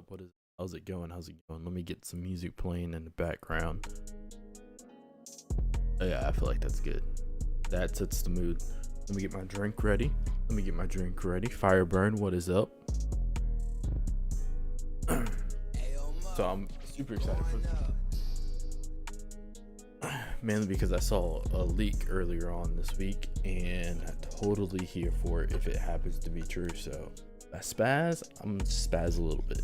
What is? How's it going? How's it going? Let me get some music playing in the background. Oh, yeah, I feel like that's good. That sets the mood. Let me get my drink ready. Fire burn. What is up? So I'm super excited for this. Mainly because I saw a leak earlier on this week, and I'm totally here for it if it happens to be true. So I spaz. I'm gonna spaz a little bit.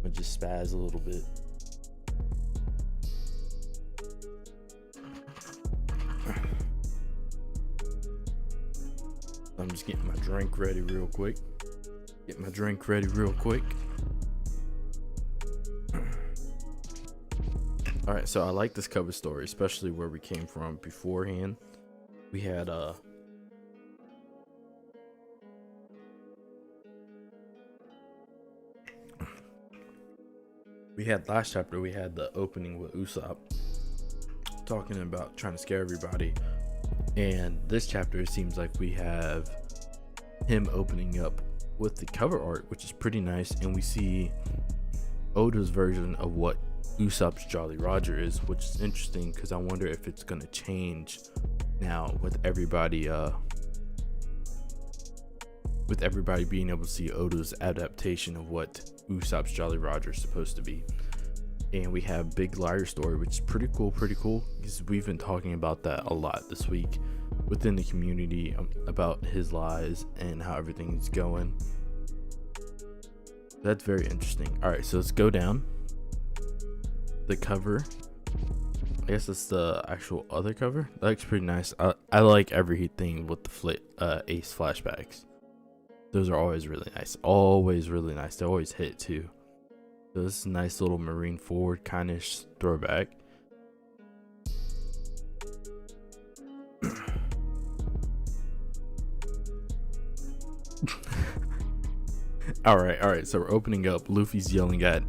I'm just getting my drink ready real quick. All right, so I like this cover story, especially where we came from beforehand. We had last chapter, we had the opening with Usopp talking about trying to scare everybody, and this chapter it seems like we have him opening up with the cover art, which is pretty nice, and we see Oda's version of what Usopp's Jolly Roger is, which is interesting because I wonder if it's going to change now with everybody being able to see Oda's adaptation of what Usopp's Jolly Roger is supposed to be. And we have Big Liar Story, which is pretty cool because we've been talking about that a lot this week within the community, about his lies and how everything's going. That's very interesting. All right, so let's go down the cover. I guess that's the actual other cover. That looks pretty nice. I like everything with the Ace flashbacks. Those are always really nice. They always hit too. So this is a nice little Marine Forward kind of throwback. all right, so we're opening up. Luffy's yelling at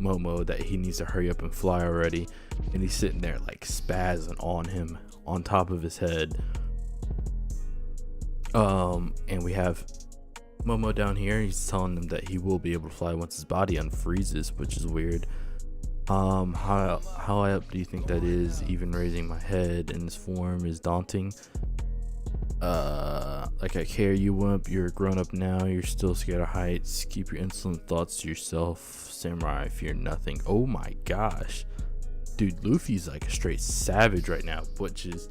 Momo that he needs to hurry up and fly already, and he's sitting there like spazzing on him on top of his head. And we have Momo down here. He's telling them that he will be able to fly once his body unfreezes, which is weird. How high up do you think that is? Even raising my head in this form is daunting. Like I care, you wimp. You're grown up now. You're still scared of heights. Keep your insolent thoughts to yourself. Samurai, fear nothing. Oh my gosh, dude, Luffy's like a straight savage right now, which is,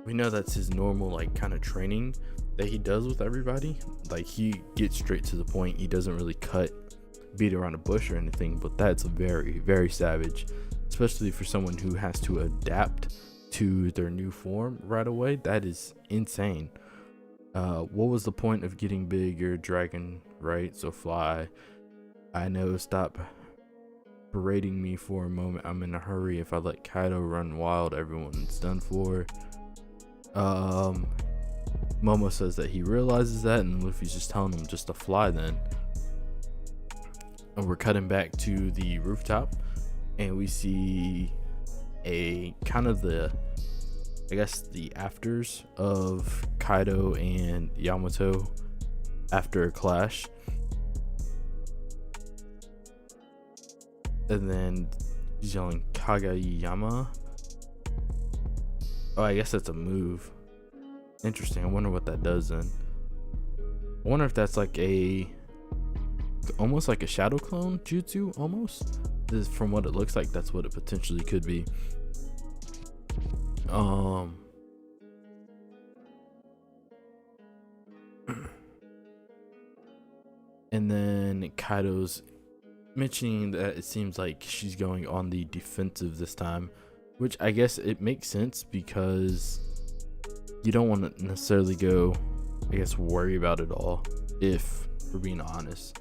we know that's his normal like kind of training that he does with everybody. Like he gets straight to the point. He doesn't really beat around a bush or anything, but that's very, very savage, especially for someone who has to adapt to their new form right away. That is insane. What was the point of getting big? You're a dragon, right? So fly. I know, stop berating me for a moment. I'm in a hurry. If I let Kaido run wild, everyone's done for. Momo says that he realizes that, and Luffy's just telling him just to fly then. And we're cutting back to the rooftop, and we see a kind of the afters of Kaido and Yamato after a clash. And then he's yelling Kagayama. Oh, I guess that's a move. Interesting. I wonder what that does then. I wonder if that's like almost like a shadow clone jutsu almost. This, from what it looks like, that's what it potentially could be. And then Kaido's mentioning that it seems like she's going on the defensive this time, which I guess it makes sense because you don't want to necessarily go, I guess, worry about it all, if we're being honest.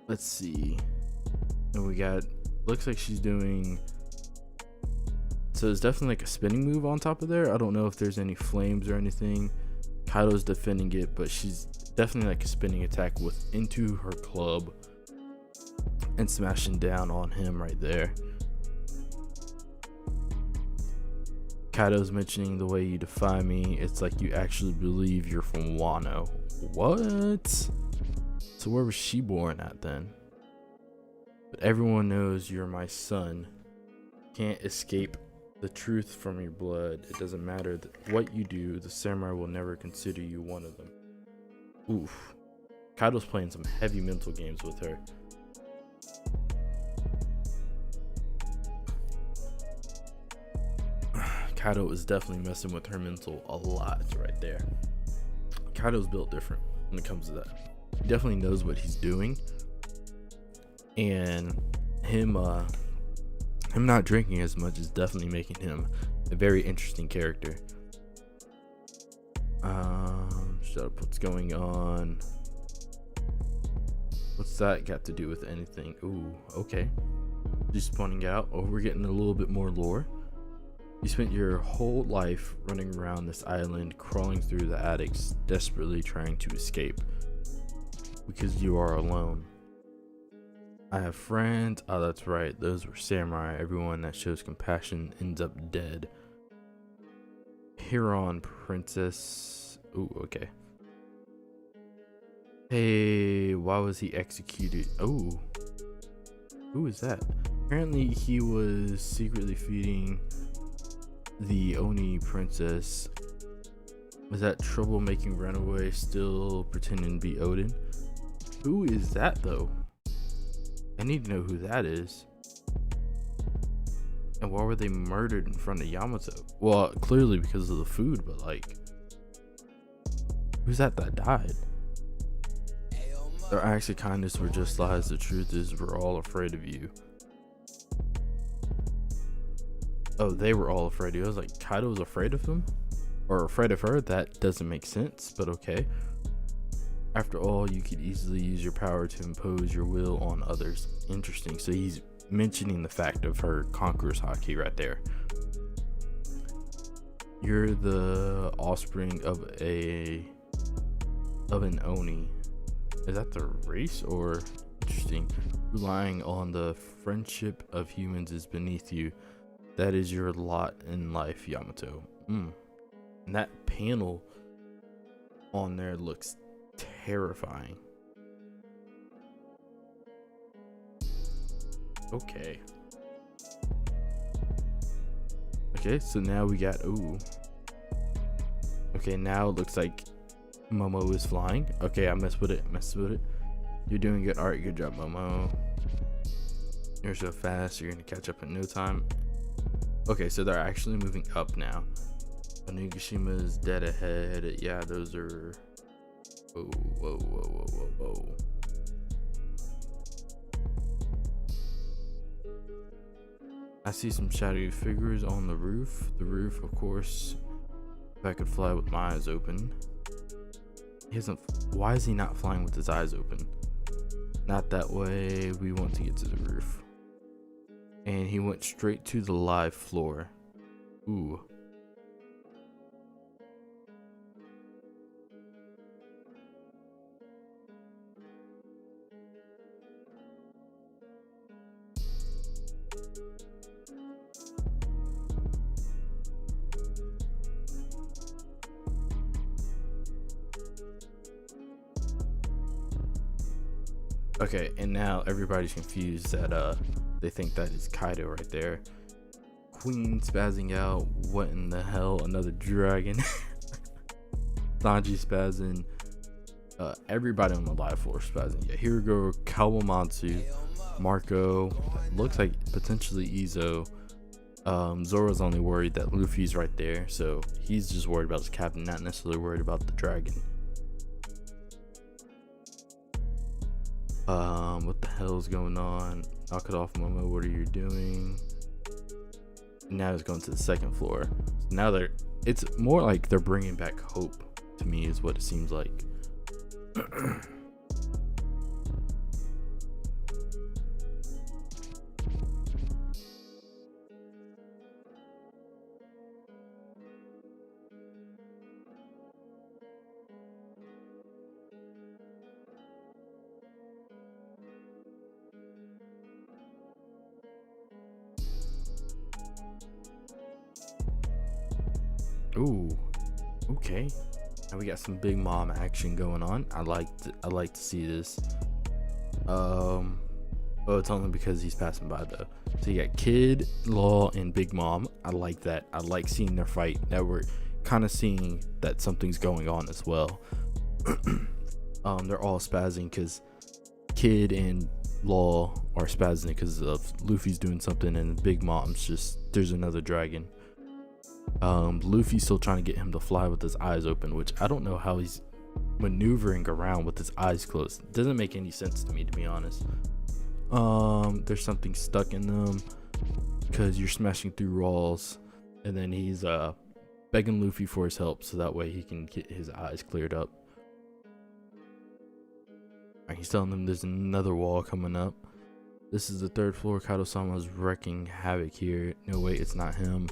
Let's see. And we got, looks like she's doing So it's definitely like a spinning move on top of there. I don't know if there's any flames or anything. Kaido's defending it, but she's definitely like a spinning attack with into her club and smashing down on him right there. Kaido's mentioning the way you defy me. It's like you actually believe you're from Wano. What? So where was she born at then? But everyone knows you're my son. Can't escape the truth from your blood. It doesn't matter what you do. The samurai will never consider you one of them. Oof. Kaido's playing some heavy mental games with her. Kaido is definitely messing with her mental a lot right there. Kaido's built different when it comes to that. He definitely knows what he's doing, and him not drinking as much is definitely making him a very interesting character. Shut up, what's going on? What's that got to do with anything? Ooh, okay. Just pointing out, oh, we're getting a little bit more lore. You spent your whole life running around this island, crawling through the attics, desperately trying to escape. Because you are alone. I have friends. Oh, that's right. Those were samurai. Everyone that shows compassion ends up dead. Huron princess. Ooh, okay. Hey, why was he executed? Oh. Who is that? Apparently he was secretly feeding the Oni princess. Was that troublemaking runaway still pretending to be Odin? Who is that though? I need to know who that is. And why were they murdered in front of Yamato? Well, clearly because of the food, but like, who's that died? Their acts of kindness were just lies. The truth is we're all afraid of you. Oh, they were all afraid of you. I was like, Kaido was afraid of him? Or afraid of her? That doesn't make sense, but okay. After all, you could easily use your power to impose your will on others. Interesting. So he's mentioning the fact of her conqueror's haki right there. You're the offspring of an Oni. Is that the race or? Interesting. Relying on the friendship of humans is beneath you. That is your lot in life, Yamato. And that panel on there looks terrifying. Okay, so now we got, ooh. Okay, now it looks like Momo is flying. Okay, I messed with it. You're doing good. Alright, good job, Momo. You're so fast, you're gonna catch up in no time. Okay, so they're actually moving up now. Onigashima dead ahead. Yeah, those are. Whoa. I see some shadowy figures on the roof. The roof, of course. If I could fly with my eyes open. He hasn't. Why is he not flying with his eyes open? Not that way. We want to get to the roof. And he went straight to the live floor. Ooh. Okay, and now everybody's confused that they think that is Kaido right there. Queen spazzing out. What in the hell? Another dragon. Sanji spazzing. Everybody on the live floor spazzing. Yeah, here we go. Kawamatsu, Marco. Looks like potentially Izo. Zoro's only worried that Luffy's right there, so he's just worried about his captain, not necessarily worried about the dragon. What the hell's going on? Knock it off, Momo. What are you doing? Now it's going to the second floor. So now it's more like they're bringing back hope to me, is what it seems like. Ooh, okay. Now we got some big mom action going on. I like to see this. Oh, it's only because he's passing by though. So you got Kid, Law, and Big Mom. I like that. I like seeing their fight. Now we're kind of seeing that something's going on as well. They're all spazzing because Kid and Law are spazzing because of Luffy's doing something, and Big Mom's just, there's another dragon. Luffy's still trying to get him to fly with his eyes open, which I don't know how he's maneuvering around with his eyes closed. It doesn't make any sense to me, to be honest. There's something stuck in them because you're smashing through walls, and then he's begging Luffy for his help so that way he can get his eyes cleared up. He's telling them there's another wall coming up. This is the 3rd floor. Kaido-sama's wrecking havoc here. No, wait, it's not him.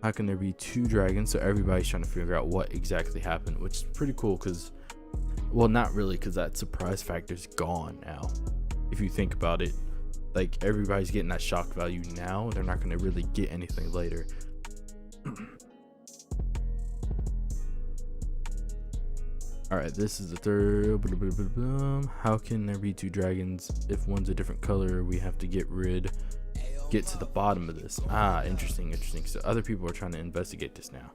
How can there be 2 dragons? So everybody's trying to figure out what exactly happened, which is pretty cool because, well, not really, because that surprise factor's gone now. If you think about it, like, everybody's getting that shock value now. They're not going to really get anything later. All right, this is the 3rd. How can there be 2 dragons if one's a different color? We have to get to the bottom of this. Interesting. So other people are trying to investigate this now.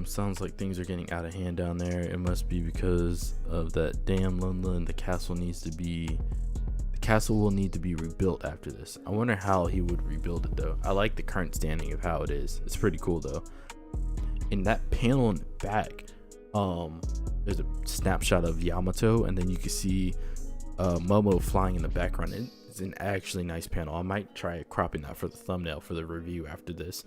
Sounds like things are getting out of hand down there. It must be because of that damn Lunla, the castle will need to be rebuilt after this. I wonder how he would rebuild it though. I like the current standing of how it is. It's pretty cool though. In that panel in the back, there's a snapshot of Yamato, and then you can see Momo flying in the background. It's an actually nice panel. I might try cropping that for the thumbnail for the review after this.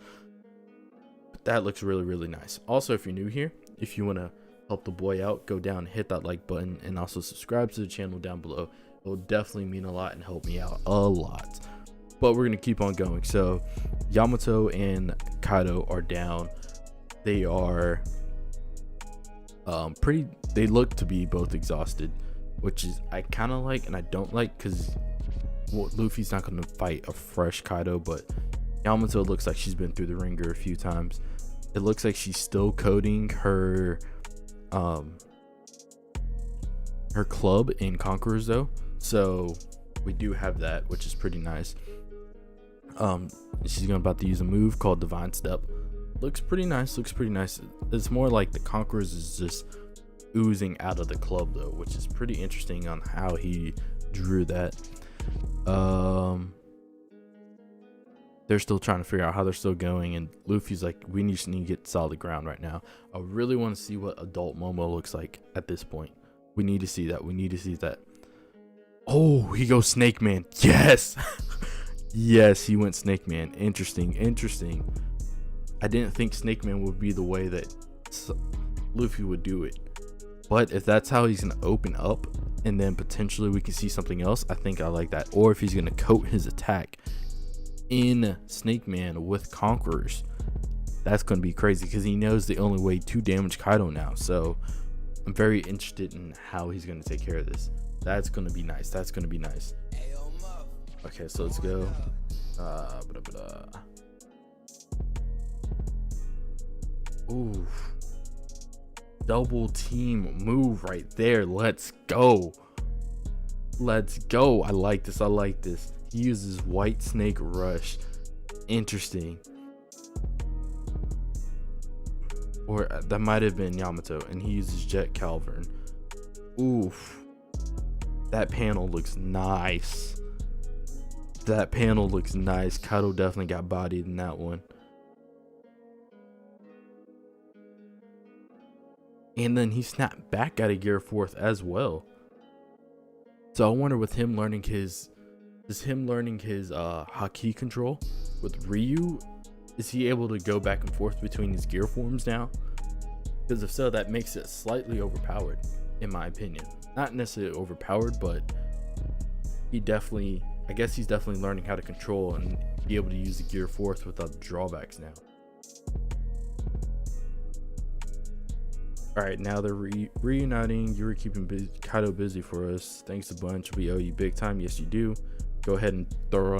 But that looks really nice. Also, if you're new here, if you want to help the boy out, go down and hit that like button, and also subscribe to the channel down below. It will definitely mean a lot and help me out a lot. But we're gonna keep on going. So Yamato and Kaido are down. They are they look to be both exhausted, which is I kind of like and I don't like, because Luffy's not going to fight a fresh Kaido, but Yamato looks like she's been through the ringer a few times. It looks like she's still coding her club in Conquerors though, so we do have that, which is pretty nice. She's about to use a move called Divine Step. Looks pretty nice. It's more like the Conquerors is just oozing out of the club though, which is pretty interesting on how he drew that. They're still trying to figure out how they're still going, and Luffy's like, we just need to get solid ground right now. I really want to see what adult Momo looks like at this point. We need to see that. Oh, he goes Snake Man. Yes. Yes, he went Snake Man. Interesting. I didn't think Snake Man would be the way that Luffy would do it, but if that's how he's gonna open up and then potentially we can see something else, I think I like that. Or if he's gonna coat his attack in Snake Man with Conquerors, that's gonna be crazy, because he knows the only way to damage Kaido now. So I'm very interested in how he's gonna take care of this. That's gonna be nice. Okay, so let's go. Ooh, double team move right there. Let's go. I like this. He uses White Snake Rush. Interesting. Or that might have been Yamato, and he uses Jet Calvern. Oof, that panel looks nice. Kaido definitely got bodied in that one. And then he snapped back out of Gear 4th as well. So I wonder, with him learning his Haki control with Ryu, is he able to go back and forth between his gear forms now? Because if so, that makes it slightly overpowered, in my opinion. Not necessarily overpowered, but I guess he's definitely learning how to control and be able to use the Gear 4th without the drawbacks now. Alright, now they're reuniting. You were keeping Kaido busy for us. Thanks a bunch. We owe you big time. Yes, you do. Go ahead and throw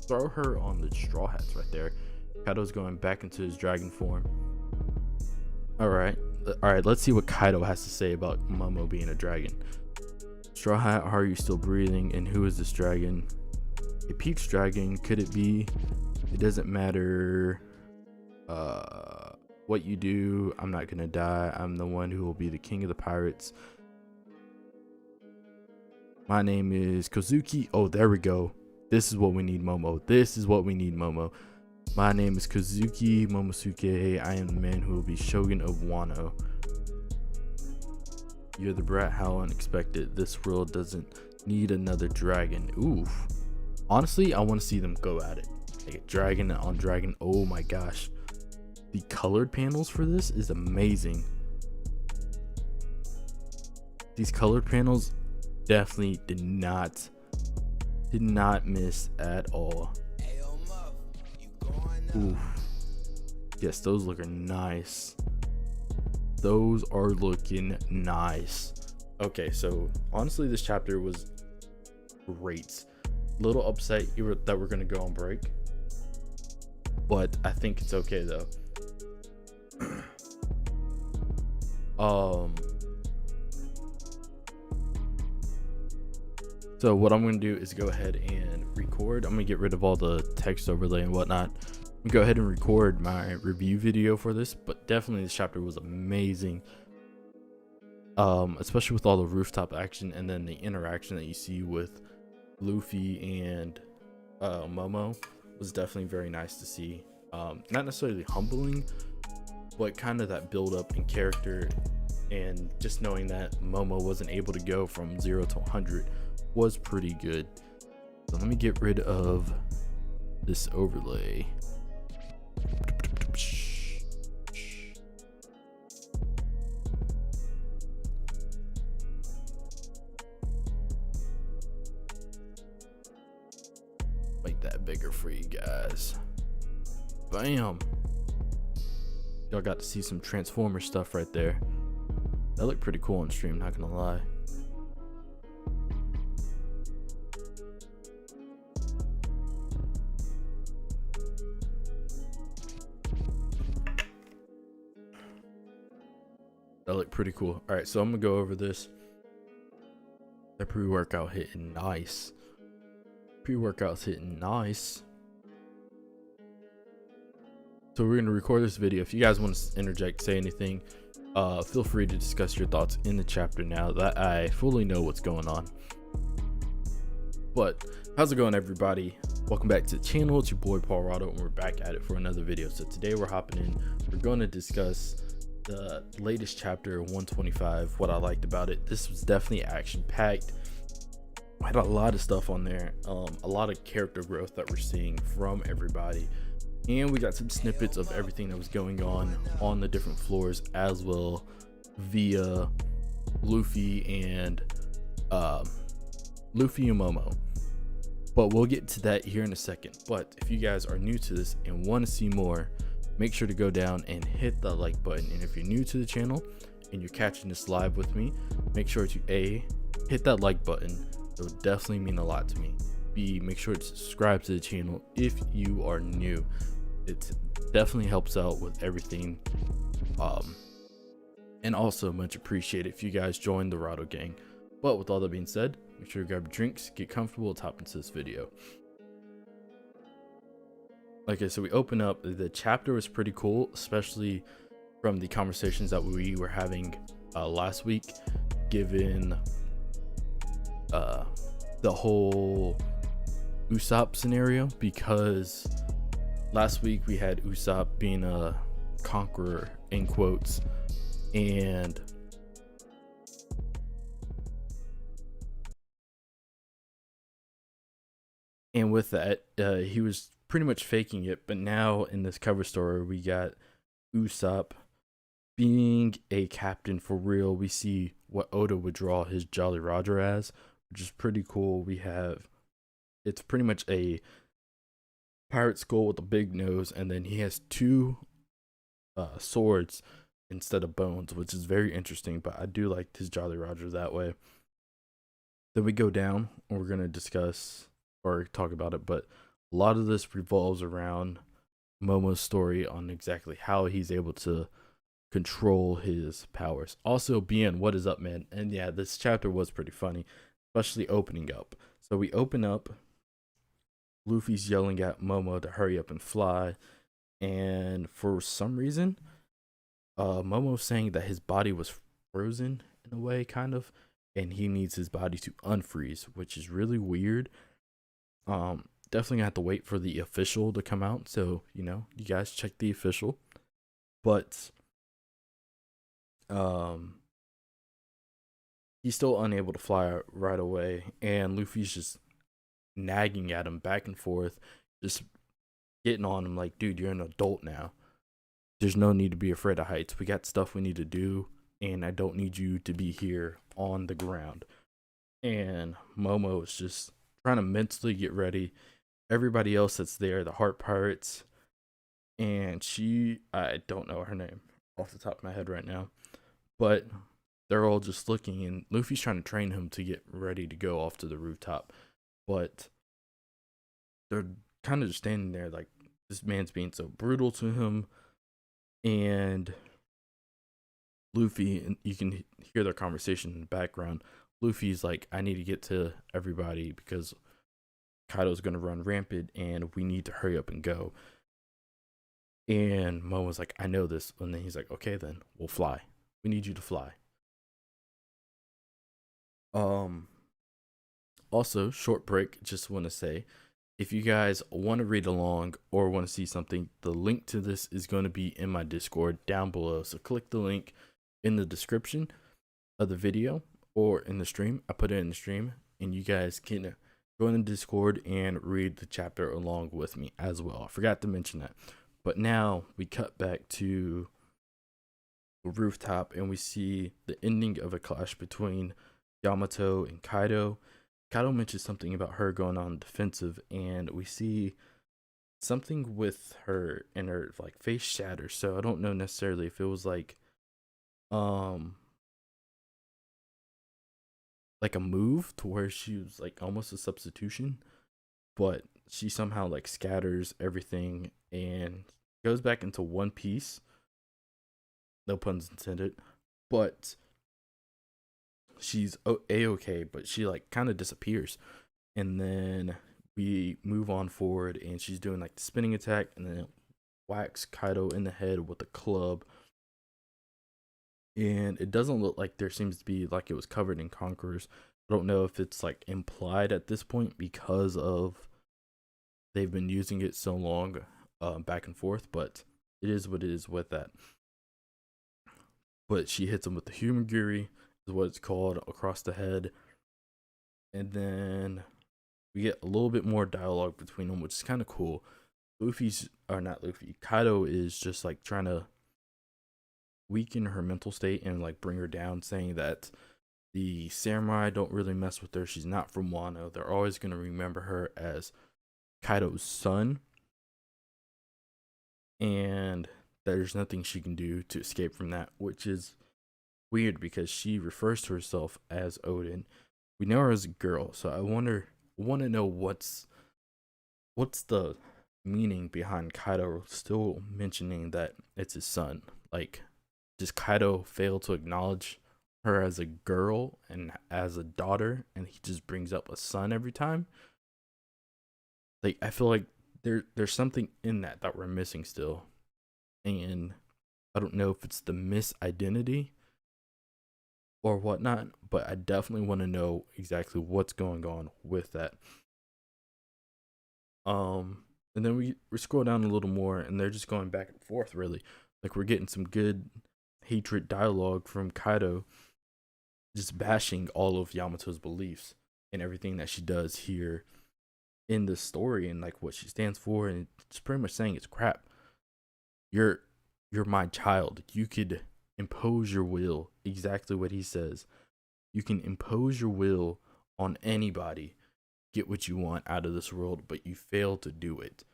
throw her on the Straw Hats right there. Kaido's going back into his dragon form. All right, let's see what Kaido has to say about Momo being a dragon. Straw Hat, how are you still breathing? And who is this dragon? A peach dragon. Could it be? It doesn't matter what you do. I'm not gonna die. I'm the one who will be the king of the pirates. My name is Kozuki. Oh, there we go. This is what we need, Momo. This is what we need, Momo. My name is Kozuki Momosuke. I am the man who will be Shogun of Wano. You're the brat. How unexpected. This world doesn't need another dragon. Oof. Honestly, I want to see them go at it. Like a dragon on dragon. Oh my gosh. The colored panels for this is amazing. These colored panels definitely did not miss at all. Oof. Yes, those looking nice. Those are looking nice. Okay, so honestly, this chapter was great. Little upset that we're gonna go on break, but I think it's okay though. So what I'm going to do is go ahead and record. I'm going to get rid of all the text overlay and whatnot. I'm go ahead and record my review video for this, but definitely this chapter was amazing. Especially with all the rooftop action and then the interaction that you see with Luffy and Momo was definitely very nice to see. Not necessarily humbling, but kind of that build up in character, and just knowing that Momo wasn't able to go from 0 to 100 was pretty good. So let me get rid of this overlay. Make that bigger for you guys. Bam. Y'all got to see some Transformer stuff right there. That looked pretty cool on stream, not gonna lie. That looked pretty cool. All right, so I'm gonna go over this. The pre-workout hitting nice. Pre-workout's hitting nice. So we're gonna record this video. If you guys want to interject, say anything, feel free to discuss your thoughts in the chapter now that I fully know what's going on. But how's it going, everybody? Welcome back to the channel. It's your boy PawRado, and we're back at it for another video. So today we're hopping in. We're going to discuss the latest chapter 125, what I liked about it. This was definitely action packed. I had a lot of stuff on there, a lot of character growth that we're seeing from everybody, and we got some snippets of everything that was going on the different floors as well, via Luffy and Momo. But we'll get to that here in a second. But if you guys are new to this and want to see more, make sure to go down and hit that like button. And if you're new to the channel and you're catching this live with me, make sure to hit that like button. It would definitely mean a lot to me. Make sure to subscribe to the channel if you are new. It definitely helps out with everything. And also much appreciated if you guys join the Rado gang. But with all that being said, make sure to grab your drinks, get comfortable, and hop into this video. Okay, so we open up. The chapter was pretty cool, especially from the conversations that we were having last week, given the whole Usopp scenario, because last week we had Usopp being a conqueror in quotes, and with that he was pretty much faking it. But now in this cover story we got Usopp being a captain for real. We see what Oda would draw his Jolly Roger as, which is pretty cool. It's pretty much a pirate skull with a big nose, and then he has two swords instead of bones, which is very interesting. But I do like his Jolly Roger that way. Then we go down and we're gonna discuss or talk about it, but A lot of this revolves around Momo's story on exactly how he's able to control his powers. Also, Bien, what is up, man? And yeah, this chapter was pretty funny, especially opening up. So we open up, Luffy's yelling at Momo to hurry up and fly, and for some reason, Momo's saying that his body was frozen in a way, kind of, and he needs his body to unfreeze, which is really weird. Definitely gonna have to wait for the official to come out, so you guys check the official. But he's still unable to fly right away, and Luffy's just nagging at him back and forth, just getting on him like, dude, you're an adult now. There's no need to be afraid of heights. We got stuff we need to do, and I don't need you to be here on the ground. And Momo is just trying to mentally get ready. Everybody else that's there, the Heart Pirates, and I don't know her name off the top of my head right now, but they're all just looking, and Luffy's trying to train him to get ready to go off to the rooftop. But they're kind of just standing there like, this man's being so brutal to him. And Luffy, and you can hear their conversation in the background. Luffy's like, I need to get to everybody because Kaido's going to run rampant and we need to hurry up and go. And Momo's like, I know this. And then he's like, okay, then we'll fly. We need you to fly. Also, short break, just want to say, if you guys want to read along or want to see something, the link to this is going to be in my Discord down below. So click the link in the description of the video or in the stream. I put it in the stream, and you guys can go in the Discord and read the chapter along with me as well. I forgot to mention that. But now we cut back to the rooftop, and we see the ending of a clash between Yamato and Kaido. Kaido mentions something about her going on defensive, and we see something with her, and her like face shatters. So I don't know necessarily if it was like a move to where she was like almost a substitution, but she somehow like scatters everything and goes back into one piece. No puns intended, but she's a-okay, but she like kind of disappears. And then we move on forward, and she's doing like the spinning attack, and then whacks Kaido in the head with a club. And it doesn't look like there seems to be like it was covered in conquerors. I don't know if it's like implied at this point because of they've been using it so long back and forth, but it is what it is with that. But she hits him with the Humagiri, is what it's called, across the head. And then we get a little bit more dialogue between them, which is kind of cool. Kaido is just like trying to weaken her mental state and like bring her down, saying that the samurai don't really mess with her. She's not from Wano. They're always going to remember her as Kaido's son, and there's nothing she can do to escape from that, which is weird because she refers to herself as Odin. We know her as a girl, so I want to know what's the meaning behind Kaido still mentioning that it's his son. Like, does Kaido fail to acknowledge her as a girl and as a daughter, and he just brings up a son every time? Like, I feel like there's something in that we're missing still. And I don't know if it's the misidentity or whatnot, but I definitely want to know exactly what's going on with that. And then we scroll down a little more, and they're just going back and forth, really. Like, we're getting some good hatred dialogue from Kaido, just bashing all of Yamato's beliefs and everything that she does here in the story, and like what she stands for, and it's pretty much saying it's crap. You're my child. You could impose your will, exactly what he says. You can impose your will on anybody, get what you want out of this world, but you fail to do it.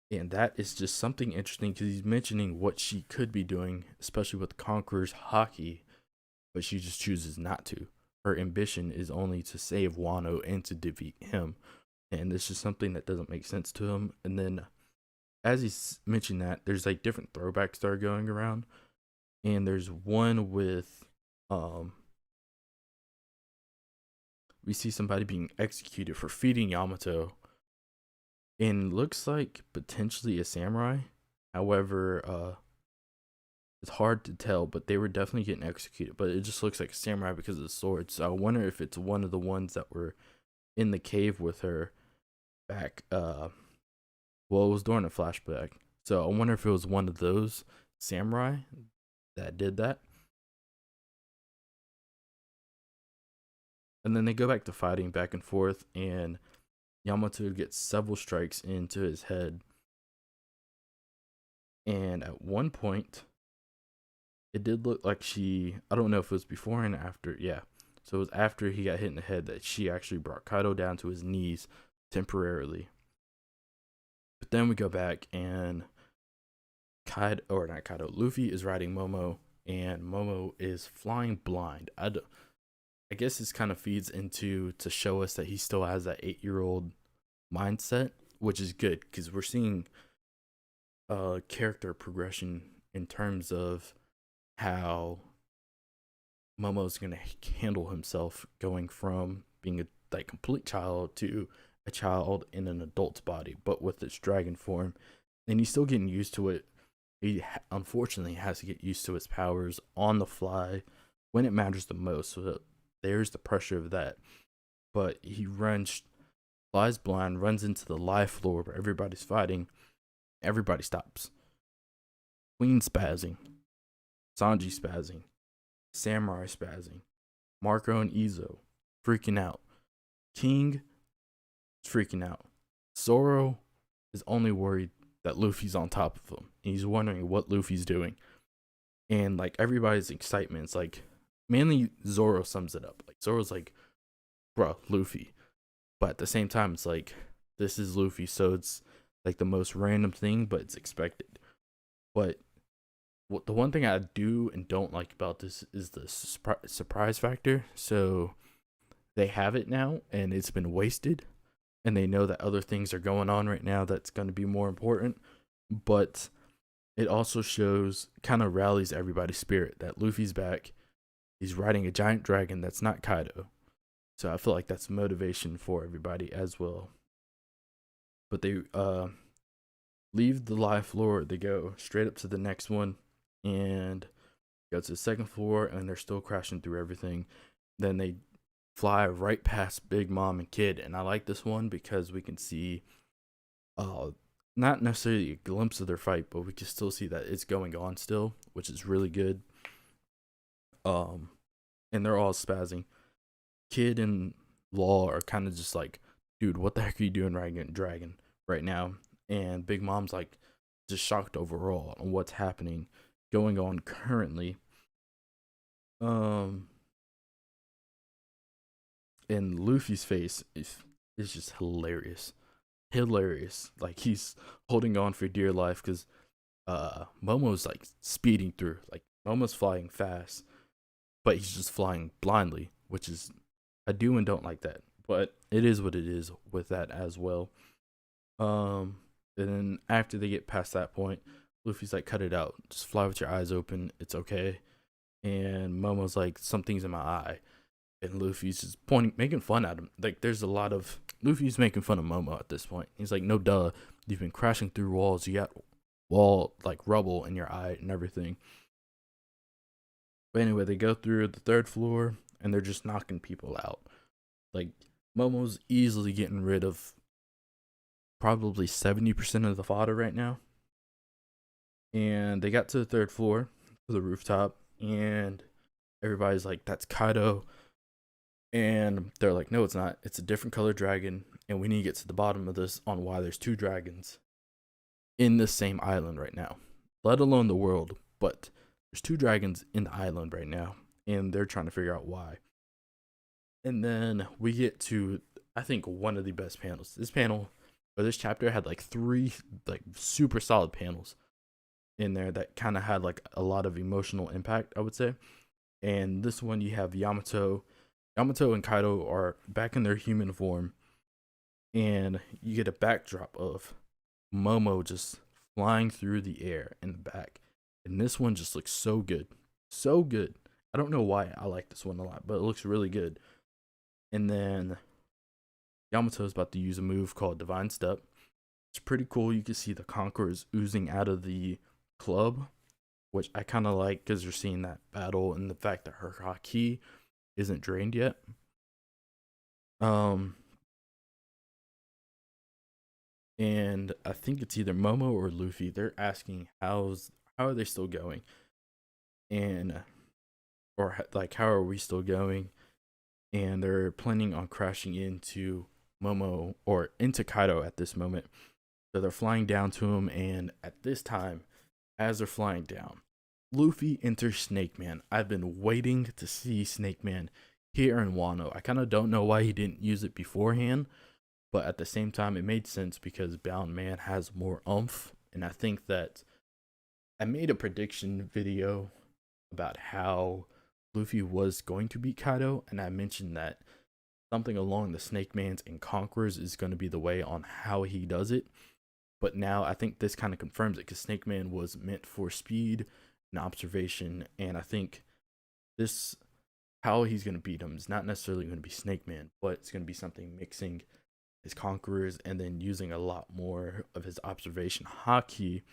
And that is just something interesting because he's mentioning what she could be doing, especially with Conqueror's Haki, but she just chooses not to. Her ambition is only to save Wano and to defeat him, and it's just something that doesn't make sense to him. And then as he's mentioned that, there's like different throwbacks that are going around, and there's one with um we see somebody being executed for feeding Yamato, and looks like potentially a samurai. However, it's hard to tell, but they were definitely getting executed. But it just looks like a samurai because of the sword. So I wonder if it's one of the ones that were in the cave with her back. Well, it was during a flashback. So I wonder if it was one of those samurai that did that. And then they go back to fighting back and forth, and Yamato gets several strikes into his head. And at one point, it did look like I don't know if it was before and after. Yeah. So it was after he got hit in the head that she actually brought Kaido down to his knees temporarily. But then we go back, and Luffy is riding Momo, and Momo is flying blind. I guess this kind of feeds into to show us that he still has that 8-year-old mindset, which is good because we're seeing character progression in terms of how Momo's gonna handle himself going from being a like complete child to a child in an adult's body, but with its dragon form. And he's still getting used to it. He unfortunately has to get used to his powers on the fly when it matters the most. So there's the pressure of that. But he flies blind, runs into the live floor where everybody's fighting. Everybody stops. Queen spazzing, Sanji spazzing, Samurai spazzing, Marco and Izo freaking out. King is freaking out. Zoro is only worried that Luffy's on top of him. And he's wondering what Luffy's doing. And like everybody's excitement, it's like mainly Zoro sums it up. Like Zoro's like, bruh, Luffy. But at the same time, it's like, this is Luffy, so it's like the most random thing, but it's expected. But the one thing I do and don't like about this is the surprise factor. So they have it now, and it's been wasted, and they know that other things are going on right now that's going to be more important. But it also shows, kind of rallies everybody's spirit that Luffy's back. He's riding a giant dragon that's not Kaido. So I feel like that's motivation for everybody as well. But they leave the live floor. They go straight up to the next one and go to the second floor, and they're still crashing through everything. Then they fly right past Big Mom and Kid. And I like this one because we can see not necessarily a glimpse of their fight, but we can still see that it's going on still, which is really good. And they're all spazzing. Kid and Law are kind of just like, dude, what the heck are you doing riding dragon right now? And Big Mom's like just shocked overall on what's happening going on currently. And Luffy's face is just hilarious. Like he's holding on for dear life because Momo's like speeding through. Like Momo's flying fast, but he's just flying blindly, which is, I do and don't like that, but it is what it is with that as well. And then after they get past that point, Luffy's like, cut it out, just fly with your eyes open, it's okay. And Momo's like, something's in my eye, and Luffy's just making fun at him. Like there's a lot of Luffy's making fun of Momo at this point. He's like, no duh, you've been crashing through walls, you got wall like rubble in your eye and everything. But anyway, they go through the third floor, and they're just knocking people out. Like, Momo's easily getting rid of probably 70% of the fodder right now. And they got to the third floor, to the rooftop, and everybody's like, that's Kaido. And they're like, no, it's not. It's a different color dragon, and we need to get to the bottom of this on why there's 2 dragons in the same island right now. Let alone the world, but there's 2 dragons in the island right now, and they're trying to figure out why. And then we get to, I think, one of the best panels. This chapter had like 3 like super solid panels in there that kind of had like a lot of emotional impact, I would say. And this one, you have Yamato and Kaido are back in their human form, and you get a backdrop of Momo just flying through the air in the back. And this one just looks so good. So good. I don't know why I like this one a lot, but it looks really good. And then Yamato is about to use a move called Divine Step. It's pretty cool. You can see the conquerors oozing out of the club, which I kind of like because you're seeing that battle and the fact that her haki isn't drained yet. And I think it's either Momo or Luffy. They're asking how are they still going, and or like how are we still going, and they're planning on crashing into Momo or into Kaido at this moment. So they're flying down to him, and at this time, as they're flying down, Luffy enters Snake Man. I've been waiting to see Snake Man here in Wano. I kind of don't know why he didn't use it beforehand, but at the same time, it made sense because Bound Man has more oomph, and I think that I made a prediction video about how Luffy was going to beat Kaido, and I mentioned that something along the Snake Man's and Conquerors is going to be the way on how he does it. But now I think this kind of confirms it because Snake Man was meant for speed and observation, and I think this how he's going to beat him is not necessarily going to be Snake Man, but it's going to be something mixing his Conquerors and then using a lot more of his observation haki,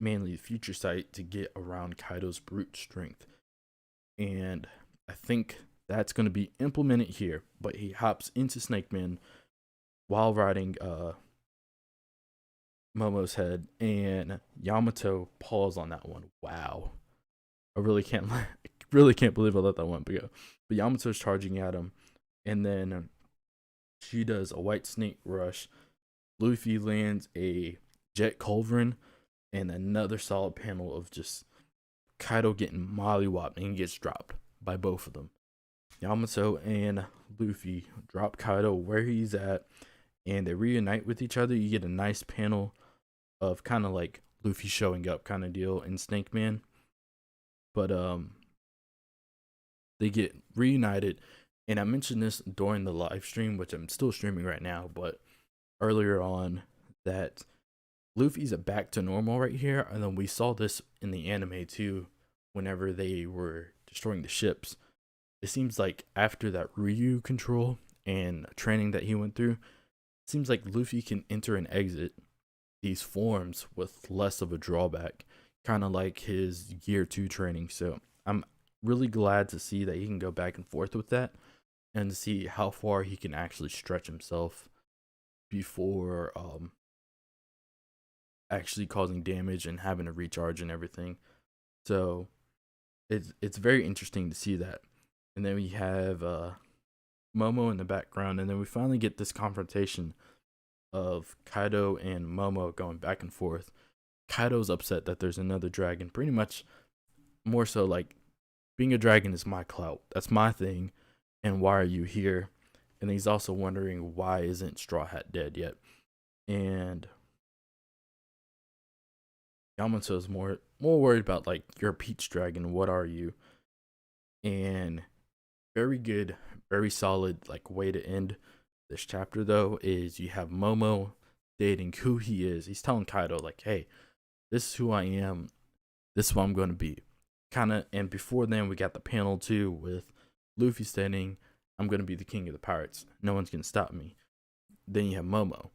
mainly the future sight, to get around Kaido's brute strength. And I think that's going to be implemented here, but he hops into Snake Man while riding Momo's head, and Yamato paws on that one. Wow, I really can't believe I let that one go. But Yamato's charging at him, and then she does a white snake rush. Luffy lands a jet culverin, and another solid panel of just Kaido getting mollywopped, and he gets dropped by both of them. Yamato and Luffy drop Kaido where he's at, and they reunite with each other. You get a nice panel of kind of like Luffy showing up kind of deal in Snake Man. But they get reunited, and I mentioned this during the live stream, which I'm still streaming right now, but earlier on, that Luffy's back to normal right here, and then we saw this in the anime too, whenever they were destroying the ships. It seems like after that Ryu control and training that he went through, it seems like Luffy can enter and exit these forms with less of a drawback, kind of like his Gear 2 training. So I'm really glad to see that he can go back and forth with that and to see how far he can actually stretch himself before actually causing damage and having to recharge and everything. So it's very interesting to see that. And then we have Momo in the background, and then we finally get this confrontation of Kaido and Momo going back and forth. Kaido's upset that there's another dragon, pretty much more so like, being a dragon is my clout, that's my thing, and why are you here? And he's also wondering why isn't Straw Hat dead yet. And Yamato's more worried about like, you're a peach dragon, what are you? And very good, very solid like way to end this chapter though is you have Momo stating who he is. He's telling Kaido like, hey, this is who I am, this is what I'm going to be, kind of. And before then we got the panel too with Luffy stating, I'm going to be the king of the pirates, no one's going to stop me. Then you have Momo,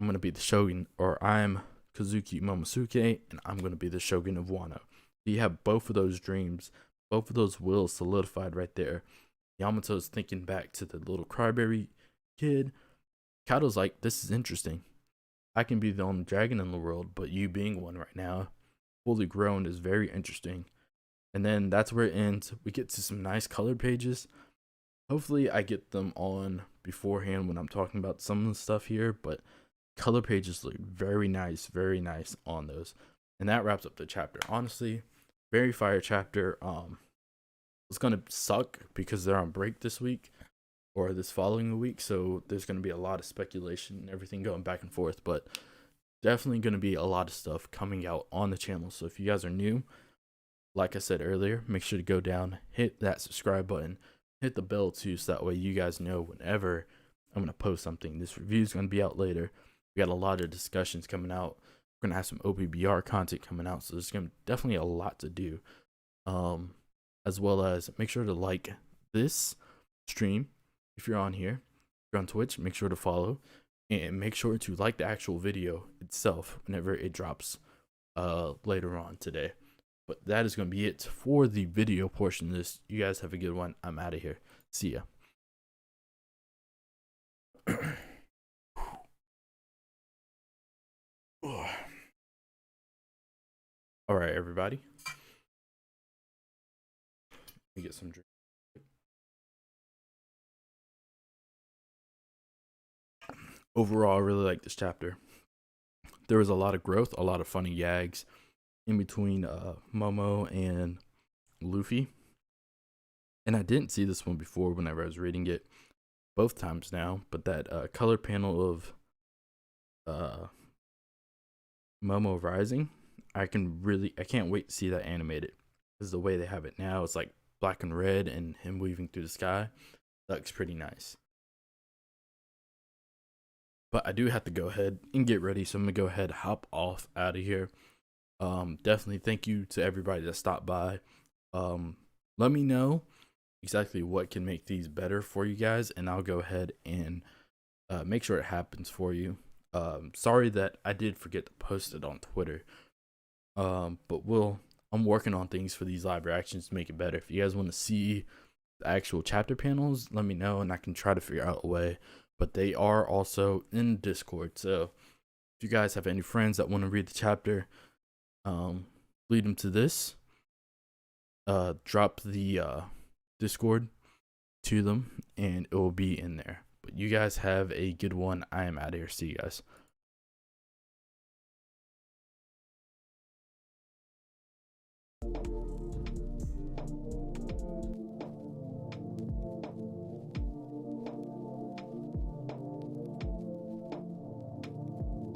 I'm going to be the shogun, or I'm Kazuki Momosuke, and I'm going to be the shogun of Wano. You have both of those dreams, both of those wills solidified right there. Yamato's thinking back to the little crybaby kid. Kaido's like, this is interesting. I can be the only dragon in the world, but you being one right now, fully grown, is very interesting. And then that's where it ends. We get to some nice colored pages. Hopefully I get them on beforehand when I'm talking about some of the stuff here, but color pages look very nice on those. And that wraps up the chapter. Honestly, very fire chapter. It's gonna suck because they're on break this week or this following week, so there's gonna be a lot of speculation and everything going back and forth, but definitely gonna be a lot of stuff coming out on the channel. So if you guys are new, like I said earlier, make sure to go down, hit that subscribe button, hit the bell too, so that way you guys know whenever I'm gonna post something. This review is gonna be out later. We got a lot of discussions coming out. We're gonna have some OPBR content coming out, so there's gonna definitely a lot to do. As well as make sure to like this stream if you're on here. If you're on Twitch, make sure to follow, and make sure to like the actual video itself whenever it drops later on today. But that is going to be it for the video portion of this. You guys have a good one. I'm out of here. See ya. All right, everybody. Let me get some drink. Overall, I really like this chapter. There was a lot of growth, a lot of funny gags in between Momo and Luffy. And I didn't see this one before whenever I was reading it both times now, but that color panel of Momo rising, I can't wait to see that animated. Because the way they have it now, it's like black and red and him weaving through the sky. That looks pretty nice. But I do have to go ahead and get ready, so I'm gonna go ahead, hop off out of here. Definitely thank you to everybody that stopped by. Let me know exactly what can make these better for you guys, and I'll go ahead and make sure it happens for you. Sorry that I did forget to post it on Twitter. But I'm working on things for these live reactions to make it better. If you guys want to see the actual chapter panels, let me know and I can try to figure out a way. But they are also in Discord, so if you guys have any friends that want to read the chapter, lead them to this. Drop the Discord to them and it will be in there. But you guys have a good one. I am out of here. See you guys.